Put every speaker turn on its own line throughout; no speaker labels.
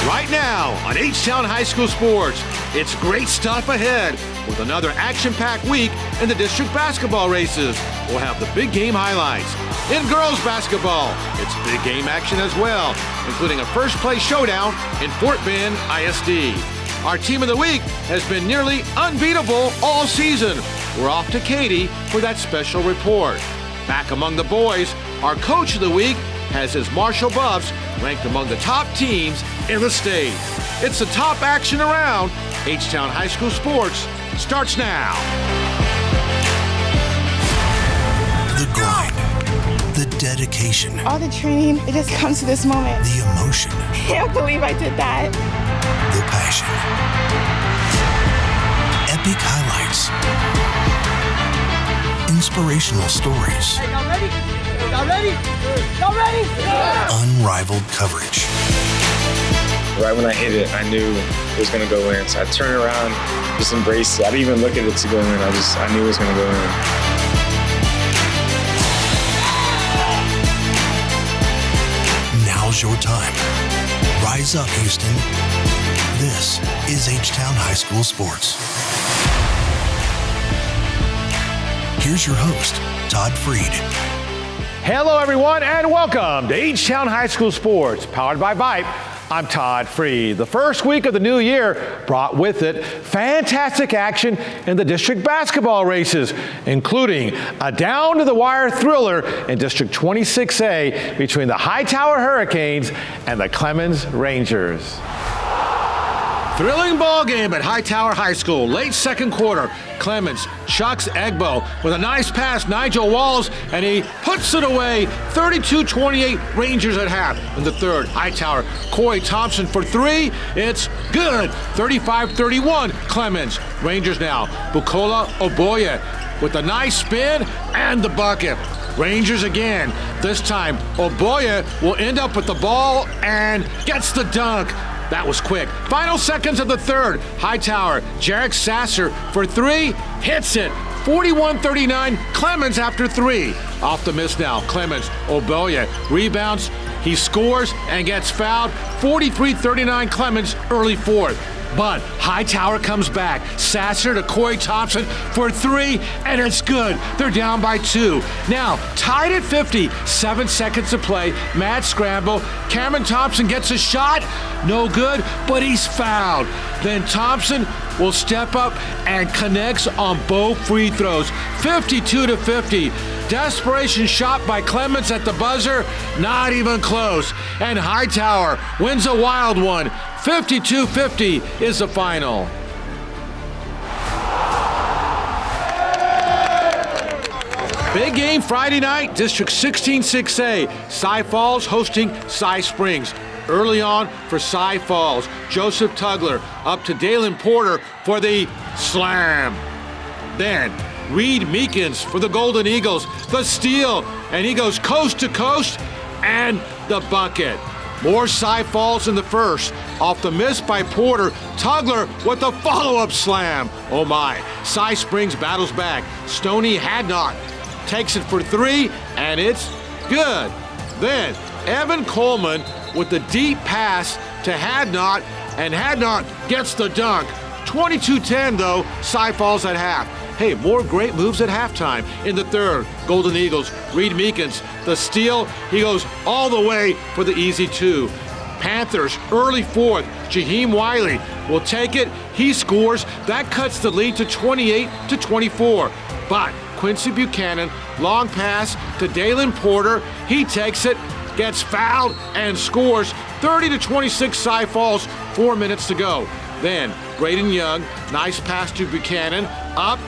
right now on H-Town High School Sports. It's great stuff ahead with another action-packed week in the district basketball races. We'll have the big game highlights. In girls basketball, it's big game action as well, including a first-place showdown in Fort Bend ISD. Our team of the week has been nearly unbeatable all season. We're off to Katy for that special report. Back among the boys, our coach of the week has his Marshall Buffs ranked among the top teams in the state. It's the top action around. H-Town High School Sports starts now.
The grind, the dedication.
All the training, it just comes to this moment.
The emotion.
I can't believe I did that.
The passion. Epic highlights. Inspirational stories.
Hey, y'all ready? Y'all ready? Y'all ready? Yeah.
Unrivaled coverage.
Right when I hit it, I knew it was going to go in. So I turned around, just embraced it. I didn't even look at it to go in. I knew it was going to go in.
Now's your time. Rise up, Houston. This is H-Town High School Sports. Here's your host, Todd Freed.
Hello, everyone, and welcome to H-Town High School Sports, powered by Vype. I'm Todd Freed. The first week of the new year brought with it fantastic action in the district basketball races, including a down-to-the-wire thriller in District 26A between the Hightower Hurricanes and the Clemens Rangers. Thrilling ball game at Hightower High School. Late second quarter, Clemens chucks Egbo with a nice pass, Nigel Walls, and he puts it away. 32-28 Rangers at half. In the third, Hightower, Corey Thompson for three. It's good. 35-31 Clemens. Rangers now. Bukola Oboye with a nice spin and the bucket. Rangers again. This time, Oboye will end up with the ball and gets the dunk. That was quick. Final seconds of the third. Hightower, Jarek Sasser for three, hits it. 41-39, Clemens after three. Off the miss now, Clemens, Oboye rebounds, he scores and gets fouled. 43-39, Clemens, early fourth. But Hightower comes back. Sasser to Corey Thompson for three, and it's good. They're down by two. Now, tied at 50, 7 seconds to play. Mad scramble. Cameron Thompson gets a shot. No good, but he's fouled. Then Thompson will step up and connects on both free throws. 52-50. Desperation shot by Clemens at the buzzer. Not even close. And Hightower wins a wild one. 52-50 is the final. Big game Friday night, District 16 6A. Cy Falls hosting Cy Springs. Early on for Cy Falls, Joseph Tugler up to Dalen Porter for the slam. Then Reed Meekins for the Golden Eagles, the steal, and he goes coast to coast and the bucket. More Cy Falls in the first. Off the miss by Porter, Tugler with the follow-up slam. Oh my, Cy Springs battles back. Stoney Hadnot takes it for three, and it's good. Then Evan Coleman with the deep pass to Hadnot, and Hadnot gets the dunk. 22-10 though, Cy Falls at half. Hey, more great moves at halftime. In the third, Golden Eagles, Reed Meekins, the steal, he goes all the way for the easy two. Panthers, early fourth, Jaheim Wiley will take it, he scores, that cuts the lead to 28-24. But Quincy Buchanan, long pass to Dalen Porter, he takes it, gets fouled, and scores. 30-26 Cy Falls, 4 minutes to go. Then Braden Young, nice pass to Buchanan, up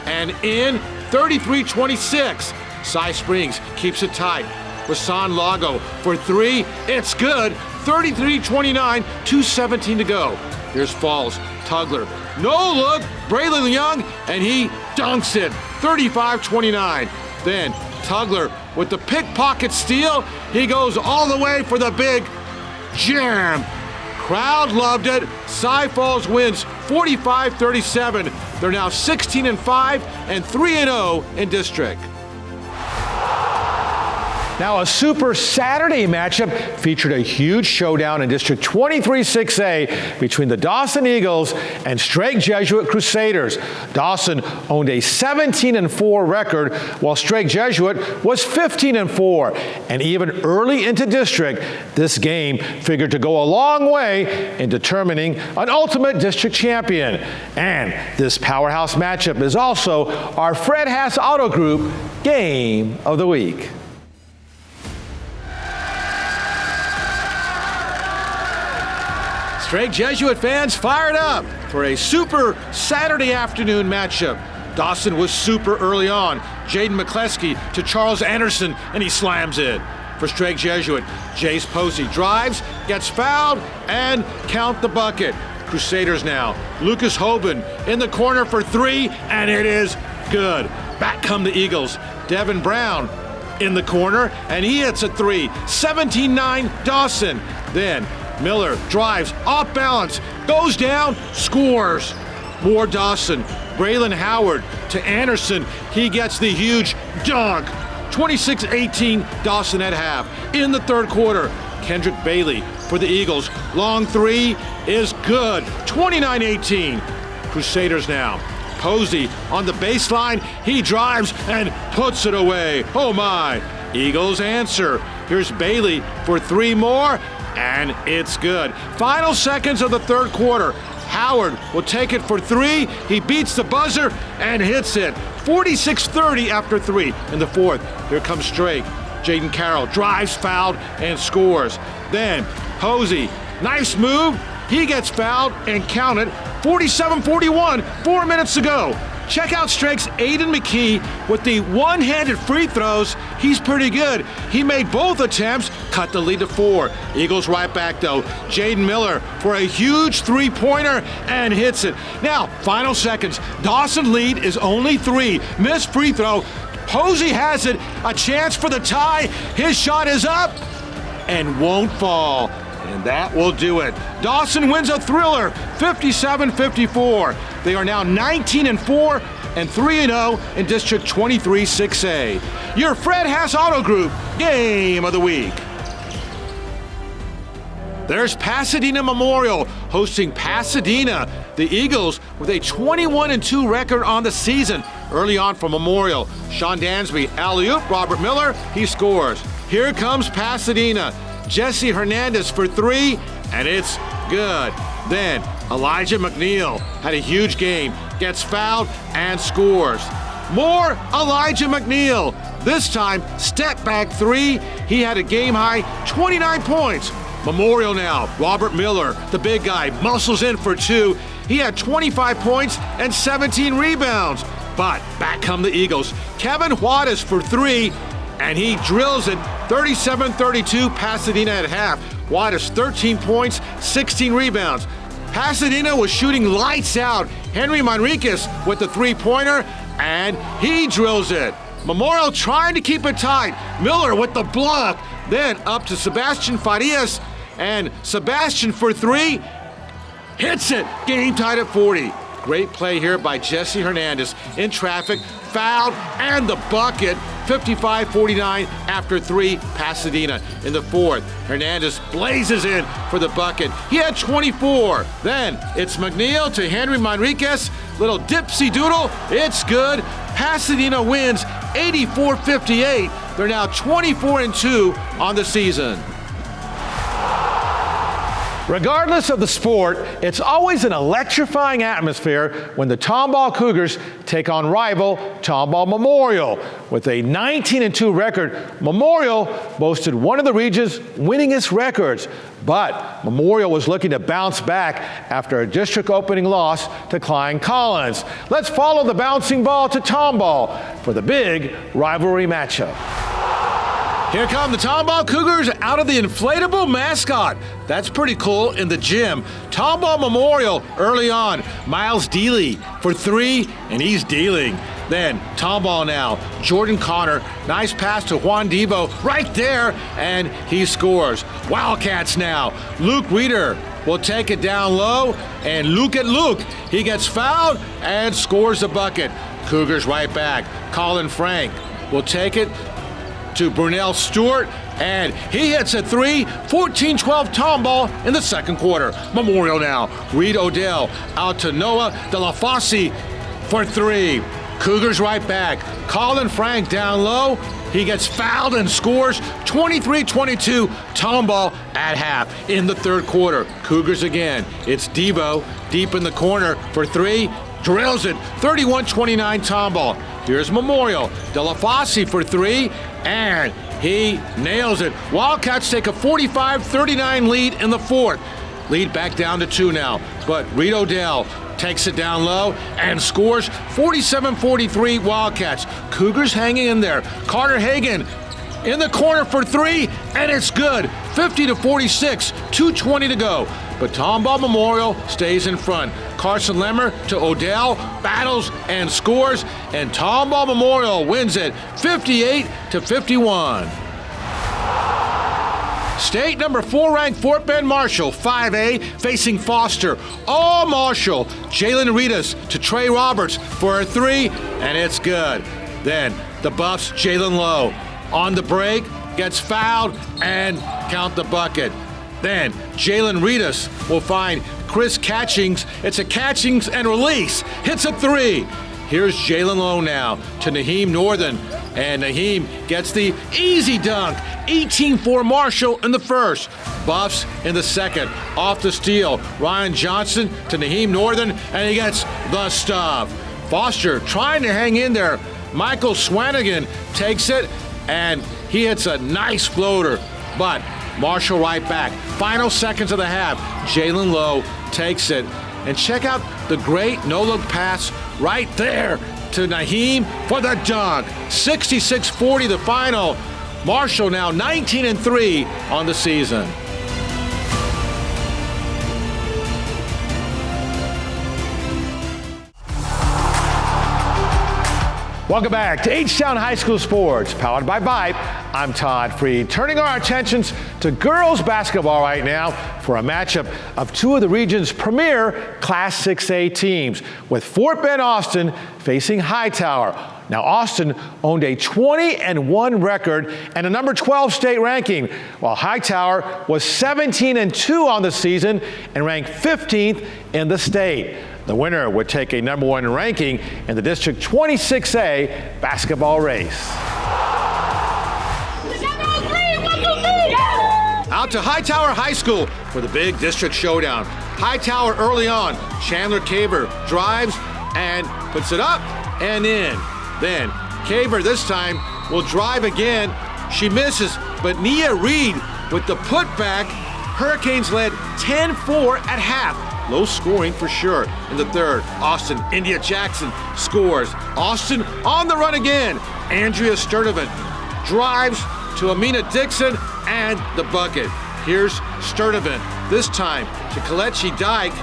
and in, 33-26. Cy Springs keeps it tight. Rasan Lago for three, it's good. 33-29, 2:17 to go. Here's Falls, Tugler, no look, Braylon Young, and he dunks it. 35-29. Then Tugler with the pickpocket steal, he goes all the way for the big jam. Crowd loved it. Cy Falls wins 45-37. They're now 16-5 and 3-0 in district. Now, a Super Saturday matchup featured a huge showdown in District 23 6A between the Dawson Eagles and Strake Jesuit Crusaders. Dawson owned a 17-4 record, while Strake Jesuit was 15-4. And even early into district, this game figured to go a long way in determining an ultimate district champion. And this powerhouse matchup is also our Fred Haas Auto Group Game of the Week. Strake Jesuit fans fired up for a Super Saturday afternoon matchup. Dawson was super early on. Jaden McCleskey to Charles Anderson, and he slams it. For Strake Jesuit, Jace Posey drives, gets fouled, and count the bucket. Crusaders now. Lucas Hoban in the corner for three, and it is good. Back come the Eagles. Devin Brown in the corner, and he hits a three. 17-9 Dawson. Then Miller drives, off balance, goes down, scores. More Dawson. Braylon Howard to Anderson. He gets the huge dunk. 26-18 Dawson at half. In the third quarter, Kendrick Bailey for the Eagles. Long three is good. 29-18. Crusaders now. Posey on the baseline. He drives and puts it away. Oh my. Eagles answer. Here's Bailey for three more, and it's good. Final seconds of the third quarter. Howard will take it for three. He beats the buzzer and hits it. 46-30 after three in the fourth. Here comes Strake. Jaden Carroll drives, fouled, and scores. Then Posey, nice move. He gets fouled and counted. 47-41, 4 minutes to go. Check out Strake's Aiden McKee with the one-handed free throws. He's pretty good. He made both attempts, cut the lead to 4. Eagles right back though. Jaden Miller for a huge three-pointer and hits it. Now, final seconds. Dawson lead is only 3. Missed free throw. Posey has it. A chance for the tie. His shot is up and won't fall. And that will do it. Dawson wins a thriller, 57-54. They are now 19-4 and 3-0 in District 23 6A. Your Fred Haas Auto Group Game of the Week. There's Pasadena Memorial hosting Pasadena. The Eagles with a 21-2 record on the season. Early on for Memorial, Sean Dansby, alley-oop, Robert Miller, he scores. Here comes Pasadena. Jesse Hernandez for three, and it's good. Then Elijah McNeil had a huge game, gets fouled and scores. More Elijah McNeil. This time, step back three. He had a game high 29 points. Memorial now, Robert Miller, the big guy, muscles in for two. He had 25 points and 17 rebounds. But back come the Eagles. Kevin Juarez for three, and he drills it. 37-32 Pasadena at half. Juarez 13 points, 16 rebounds. Pasadena was shooting lights out. Henry Manriquez with the three-pointer, and he drills it. Memorial trying to keep it tight. Miller with the block. Then up to Sebastian Farias, and Sebastian for three, hits it. Game tied at 40. Great play here by Jesse Hernandez in traffic, fouled, and the bucket. 55-49 after three, Pasadena. In the fourth, Hernandez blazes in for the bucket. He had 24. Then it's McNeil to Henry Manriquez. Little dipsy doodle. It's good. Pasadena wins 84-58. They're now 24-2 on the season. Regardless of the sport, it's always an electrifying atmosphere when the Tomball Cougars take on rival Tomball Memorial. With a 19-2 record, Memorial boasted one of the region's winningest records. But Memorial was looking to bounce back after a district opening loss to Klein Collins. Let's follow the bouncing ball to Tomball for the big rivalry matchup. Here come the Tomball Cougars out of the inflatable mascot. That's pretty cool in the gym. Tomball Memorial early on. Miles Dealey for three, and he's dealing. Then Tomball now. Jordan Connor, nice pass to Juan Devo right there, and he scores. Wildcats now. Luke Weeder will take it down low, and Luke, he gets fouled and scores the bucket. Cougars right back. Colin Frank will take it to Brunel Stewart, and he hits a three, 14-12 Tomball in the second quarter. Memorial now. Reed Odell out to Noah DeLaFosse for three. Cougars right back. Colin Frank down low. He gets fouled and scores 23-22 Tomball at half in the third quarter. Cougars again. It's Devo deep in the corner for three. Drills it 31-29 Tomball. Here's Memorial. DeLaFosse for three, and he nails it. Wildcats take a 45-39 lead in the fourth. Lead back down to two now, but Reed Odell takes it down low and scores 47-43 Wildcats. Cougars hanging in there. Carter Hagan in the corner for three, and it's good. 50-46, 2:20 to go. But Tomball Memorial stays in front. Carson Lemmer to Odell, battles and scores, and Tomball Memorial wins it 58-51. State number 4 ranked Fort Bend Marshall, 5A, facing Foster. All Marshall. Jalen Ritas to Trey Roberts for a three, and it's good. Then the Buffs, Jalen Lowe on the break, gets fouled, and count the bucket. Then Jalen Ritas will find Chris Catchings. It's a Catchings and release. Hits a three. Here's Jalen Lowe now to Naheem Northern, and Naheem gets the easy dunk. 18-4 Marshall in the first. Buffs in the second. Off the steal. Ryan Johnson to Naheem Northern, and he gets the stub. Foster trying to hang in there. Michael Swanigan takes it, and he hits a nice floater. But Marshall right back. Final seconds of the half. Jalen Lowe takes it. And check out the great no-look pass right there to Naheem for the dunk. 66-40 the final. Marshall now 19-3 on the season. Welcome back to H-Town High School Sports, powered by Vibe. I'm Todd Freed, turning our attentions to girls basketball right now for a matchup of two of the region's premier Class 6A teams, with Fort Bend Austin facing Hightower. Now, Austin owned a 20-1 record and a number 12 state ranking, while Hightower was 17-2 on the season and ranked 15th in the state. The winner would take a number 1 ranking in the District 26A basketball race. Out to Hightower High School for the big district showdown. Hightower early on. Chandler Caver drives and puts it up and in. Then Caver this time will drive again. She misses, but Nia Reed with the putback. Hurricanes led 10-4 at half. Low scoring for sure in the third. Austin, India Jackson scores. Austin on the run again. Andrea Sturdivant drives to Amina Dixon and the bucket. Here's Sturdivant, this time to Kalechi Dyke.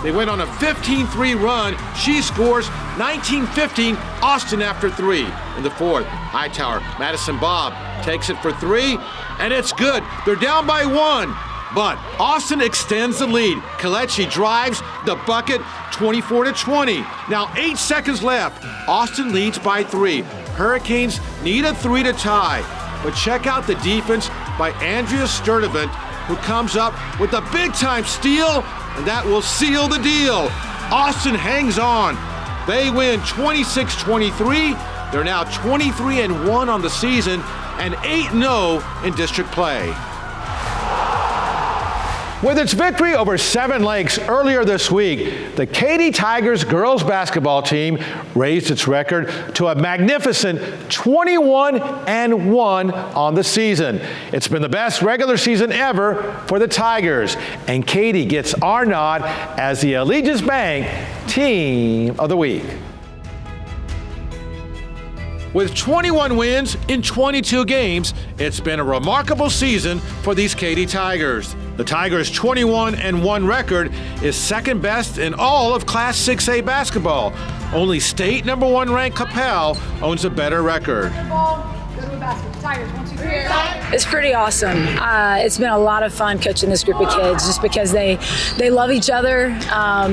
They went on a 15-3 run. She scores 19-15 Austin after three in the fourth. Hightower, Madison Bob takes it for three, and it's good. They're down by one. But Austin extends the lead. Kalechi drives the bucket 24-20. Now 8 seconds left. Austin leads by 3. Hurricanes need a 3 to tie. But check out the defense by Andrea Sturdivant, who comes up with a big-time steal, and that will seal the deal. Austin hangs on. They win 26-23. They're now 23-1 on the season and 8-0 in district play. With its victory over Seven Lakes earlier this week, the Katy Tigers girls basketball team raised its record to a magnificent 21-1 on the season. It's been the best regular season ever for the Tigers, and Katy gets our nod as the Allegiance Bank Team of the Week. With 21 wins in 22 games, it's been a remarkable season for these Katy Tigers. The Tigers' 21-1 record is second best in all of Class 6A basketball. Only state number 1 ranked Capel owns a better record.
It's pretty awesome. It's been a lot of fun coaching this group of kids just because they love each other.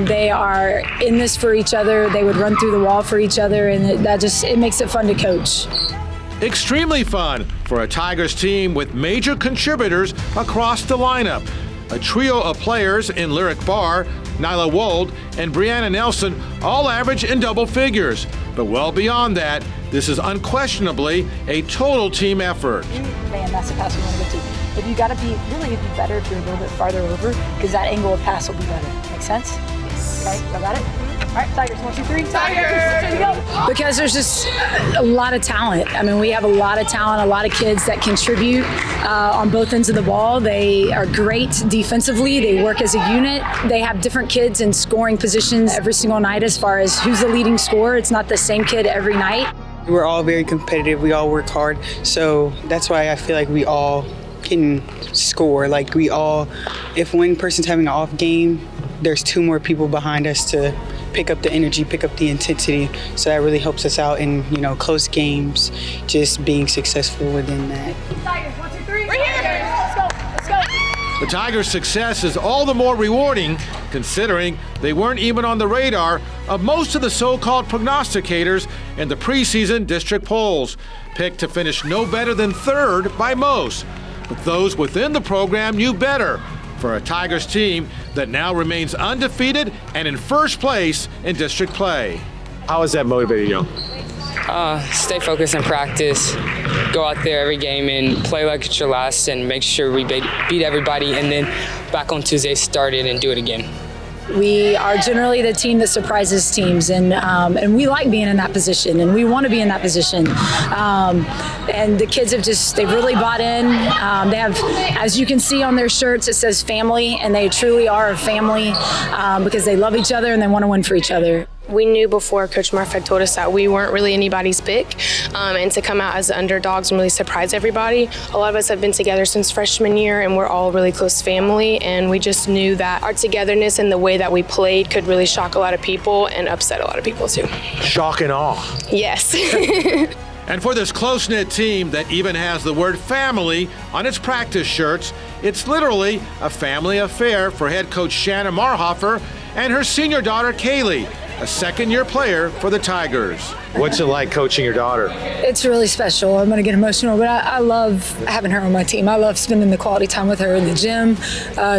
They are in this for each other. They would run through the wall for each other, and it makes it fun to coach.
Extremely fun for a Tigers team with major contributors across the lineup. A trio of players in Lyric Barr, Nyla Wold, and Brianna Nelson all average in double figures. But well beyond that, this is unquestionably a total team effort.
Man, that's the pass we want to get to. If you got to be, really it'd be better if you're a little bit farther over, because that angle of pass will be better. Make sense? Yes. Okay, y'all got it? All right, Tigers, 1, 2, 3. Tigers! Go. Because there's just a lot of talent. I mean, we have a lot of talent, a lot of kids that contribute on both ends of the ball. They are great defensively. They work as a unit. They have different kids in scoring positions every single night as far as who's the leading scorer. It's not the same kid every night.
We're all very competitive. We all work hard. So that's why I feel like we all can score. Like if one person's having an off game, there's 2 more people behind us to pick up the energy, pick up the intensity. So that really helps us out in, close games, just being successful within that.
Tigers, 1, 2, 3. We're here. Let's go. Let's go.
The Tigers' success is all the more rewarding considering they weren't even on the radar of most of the so-called prognosticators in the preseason district polls, picked to finish no better than 3rd by most. But those within the program knew better for a Tigers team that now remains undefeated and in first place in district play.
How has that motivated you?
Stay focused and practice. Go out there every game and play like it's your last and make sure we beat everybody, and then back on Tuesday start it and do it again.
We are generally the team that surprises teams, and we like being in that position, and we want to be in that position. And the kids they've really bought in. They have, as you can see on their shirts, it says family, and they truly are a family because they love each other and they want to win for each other.
We knew before Coach Murph had told us that we weren't really anybody's pick, and to come out as the underdogs and really surprise everybody. A lot of us have been together since freshman year, and we're all really close family, and we just knew that our togetherness and the way that we played could really shock a lot of people and upset a lot of people too.
Shock and awe.
Yes.
And for this close-knit team that even has the word family on its practice shirts, it's literally a family affair for head coach Shannon Marhofer and her senior daughter Kaylee, a second-year player for the Tigers.
What's it like coaching your daughter?
It's really special. I'm going to get emotional, but I love having her on my team. I love spending the quality time with her in the gym.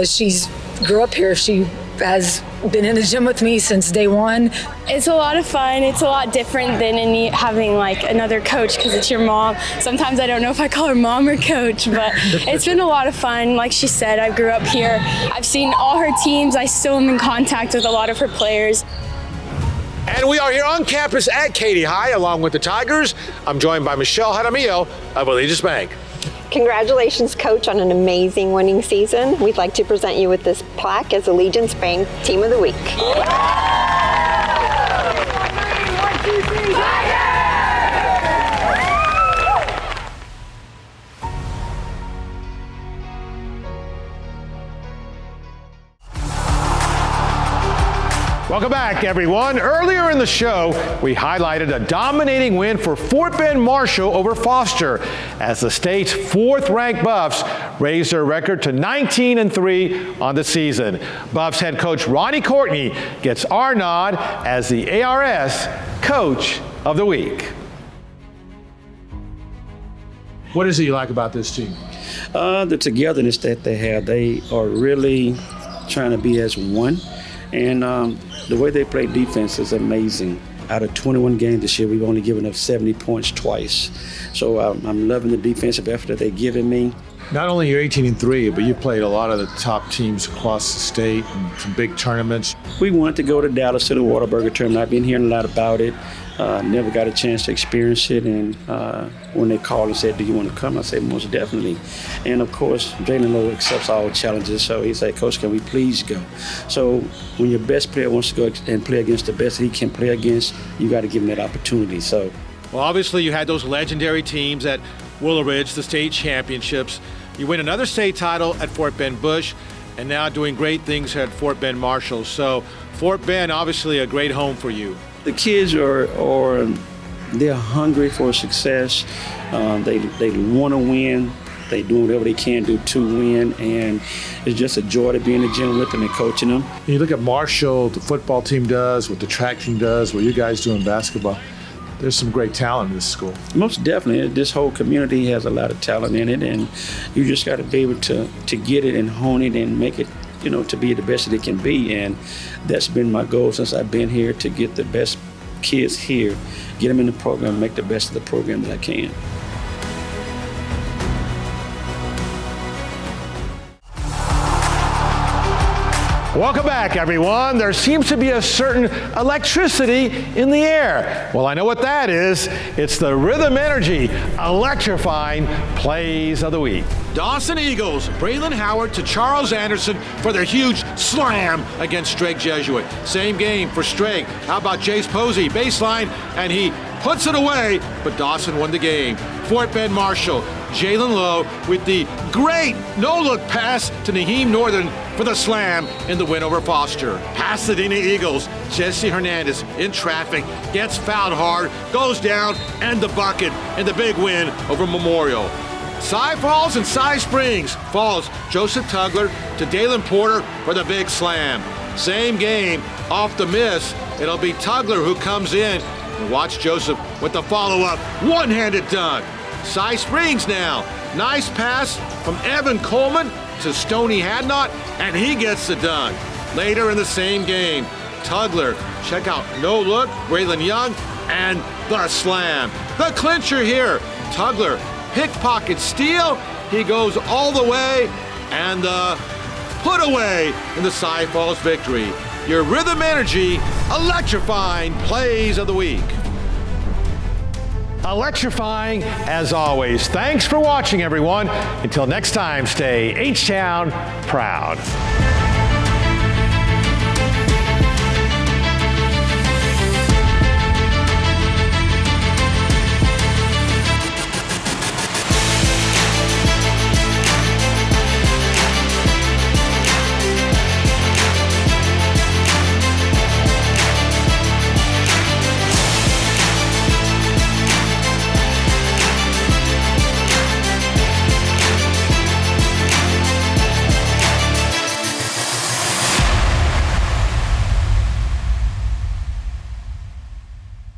She's grew up here. She has been in the gym with me since day one.
It's a lot of fun. It's a lot different than having like another coach because it's your mom. Sometimes I don't know if I call her mom or coach, but it's been a lot of fun. Like she said, I grew up here. I've seen all her teams. I still am in contact with a lot of her players.
And we are here on campus at Katy High along with the Tigers. I'm joined by Michelle Jaramillo of Allegiance Bank.
Congratulations, Coach, on an amazing winning season. We'd like to present you with this plaque as Allegiance Bank Team of the Week.
Welcome back, everyone. Earlier in the show, we highlighted a dominating win for Fort Bend Marshall over Foster as the state's 4th-ranked Buffs raised their record to 19-3 on the season. Buffs head coach Ronnie Courtney gets our nod as the ARS Coach of the Week. What is it you like about this team?
The togetherness that they have. They are really trying to be as one. And the way they play defense is amazing. Out of 21 games this year, we've only given up 70 points twice. So I'm loving the defensive effort that they're giving me.
Not only you're 18-3, but you played a lot of the top teams across the state and some big tournaments.
We wanted to go to Dallas to the Whataburger tournament. I've been hearing a lot about it. Never got a chance to experience it. And when they called and said, do you want to come? I said, most definitely. And of course, Jalen Lowe accepts all challenges. So he said, Coach, can we please go? So when your best player wants to go and play against the best he can play against, you got to give him that opportunity. So,
well, obviously you had those legendary teams at Willow Ridge, the state championships. You win another state title at Fort Bend Bush, and now doing great things here at Fort Bend Marshall. So Fort Bend, obviously a great home for you.
The kids they're hungry for success. They want to win. They do whatever they can do to win, and it's just a joy to be in the gym with them and coaching them.
You look at Marshall, the football team does, what the track team does, what you guys do in basketball. there's some great talent in this school.
Most definitely. This whole community has a lot of talent in it, and you just got to be able to get it and hone it and make it, to be the best that it can be. And that's been my goal since I've been here, to get the best kids here, get them in the program, make the best of the program that I can.
Welcome back, everyone. There seems to be a certain electricity in the air. Well, I know what that is. It's the Rhythm Energy electrifying plays of the week. Dawson Eagles, Braylon Howard to Charles Anderson for their huge slam against Strake Jesuit. Same game for Strake. How about Jace Posey, baseline, and he puts it away, but Dawson won the game. Fort Bend Marshall, Jalen Lowe with the great no-look pass to Naheem Northern for the slam in the win over Foster. Pasadena Eagles, Jesse Hernandez in traffic, gets fouled hard, goes down, and the bucket in the big win over Memorial. Cy Falls and Cy Springs. Falls, Joseph Tugler to Dalen Porter for the big slam. Same game, off the miss, it'll be Tugler who comes in. And watch Joseph with the follow-up, one-handed dunk. Cy Springs now. Nice pass from Evan Coleman to Stoney Hadnot, and he gets the dunk. Later in the same game, Tugler, check out no look, Braylon Young, and the slam. The clincher here, Tugler, pickpocket steal, he goes all the way, and the put away in the Cy Falls victory. Your Rhythm Energy electrifying plays of the week. Electrifying as always. Thanks for watching, everyone. Until next time, stay H-Town proud.